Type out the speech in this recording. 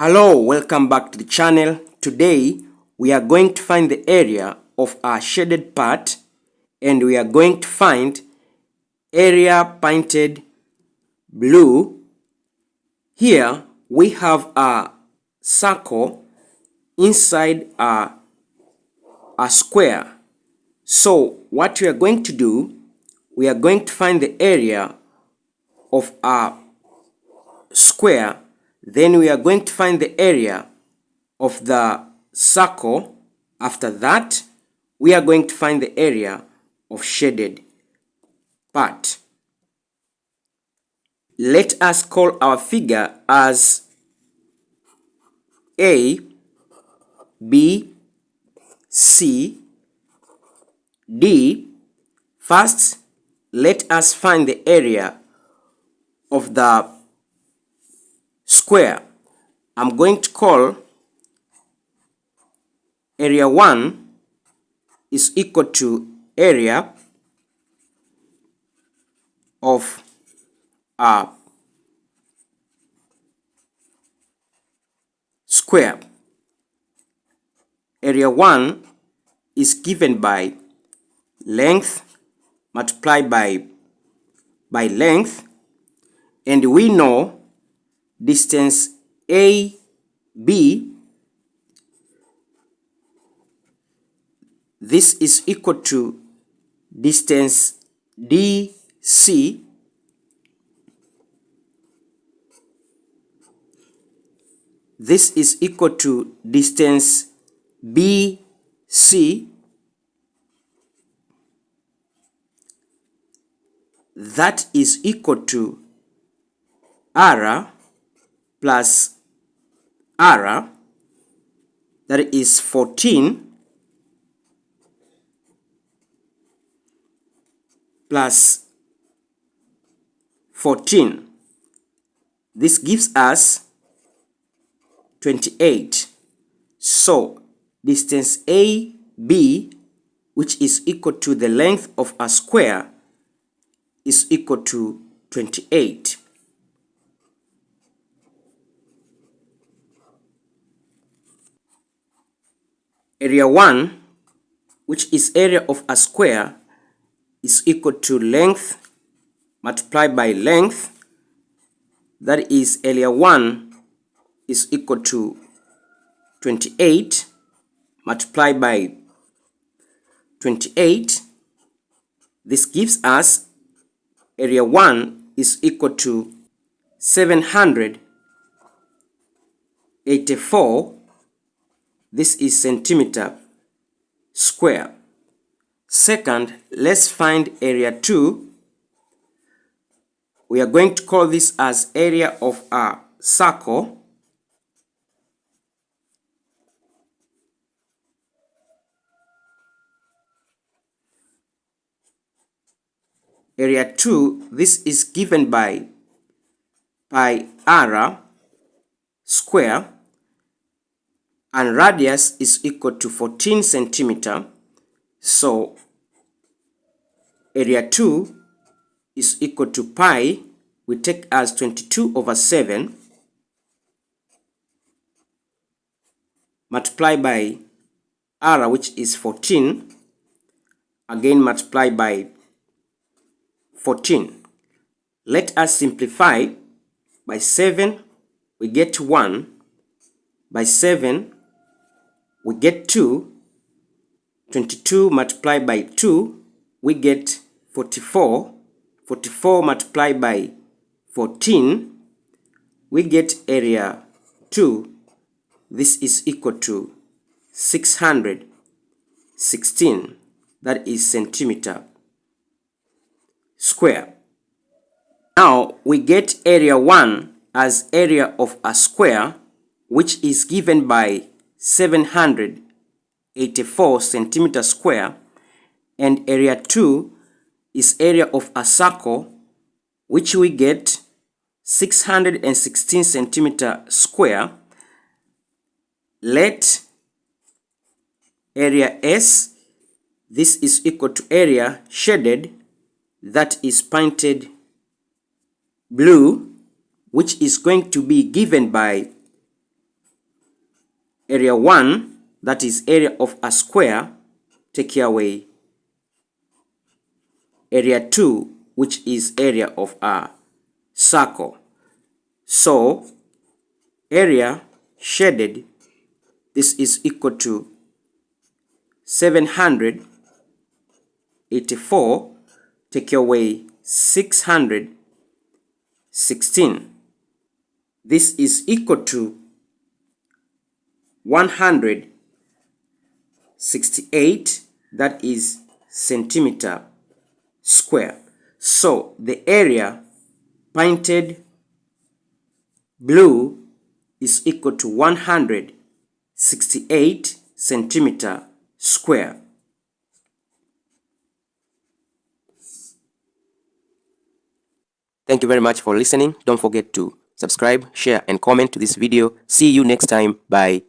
Hello, welcome back to the channel. Today we are going to find the area of our shaded part, and we are going to find area painted blue. Here we have a circle inside a square. So what we are going to do, we are going to find the area of a square, then we are going to find the area of the circle. After that, we are going to find the area of shaded part. Let us call our figure as A, B, C, D. First, let us find the area of the square. I'm going to call area 1 is equal to area of a square. Area 1 is given by length multiplied by length, and we know distance AB, this is equal to distance DC, this is equal to distance BC, that is equal to R plus R, that is 14, plus 14. This gives us 28. So distance AB, which is equal to the length of a square, is equal to 28. Area 1, which is area of a square, is equal to length multiplied by length. That is, area 1 is equal to 28 multiplied by 28. This gives us area 1 is equal to 784. This is centimeter square. Second, let's find area 2. We are going to call this as area of a circle. Area 2, this is given by pi r square, and radius is equal to 14 centimeter. So area 2 is equal to pi, we take as 22/7, multiplied by r, which is 14, again multiplied by 14. Let us simplify. By 7 we get 1, by 7 we get 2, 22 multiplied by 2 we get 44, 44 multiplied by 14 we get area 2. This is equal to 616, that is centimeter square. Now we get area 1 as area of a square, which is given by 784 centimeter square, and area 2 is area of a circle, which we get 616 centimeter square. Let area S, this is equal to area shaded, that is painted blue, which is going to be given by area 1, that is area of a square, take away area 2, which is area of a circle. So area shaded, this is equal to 784, take away 616. This is equal to 168, that is centimeter square. So the area painted blue is equal to 168 centimeter square. Thank you very much for listening. Don't forget to subscribe, share, and comment to this video. See you next time. Bye.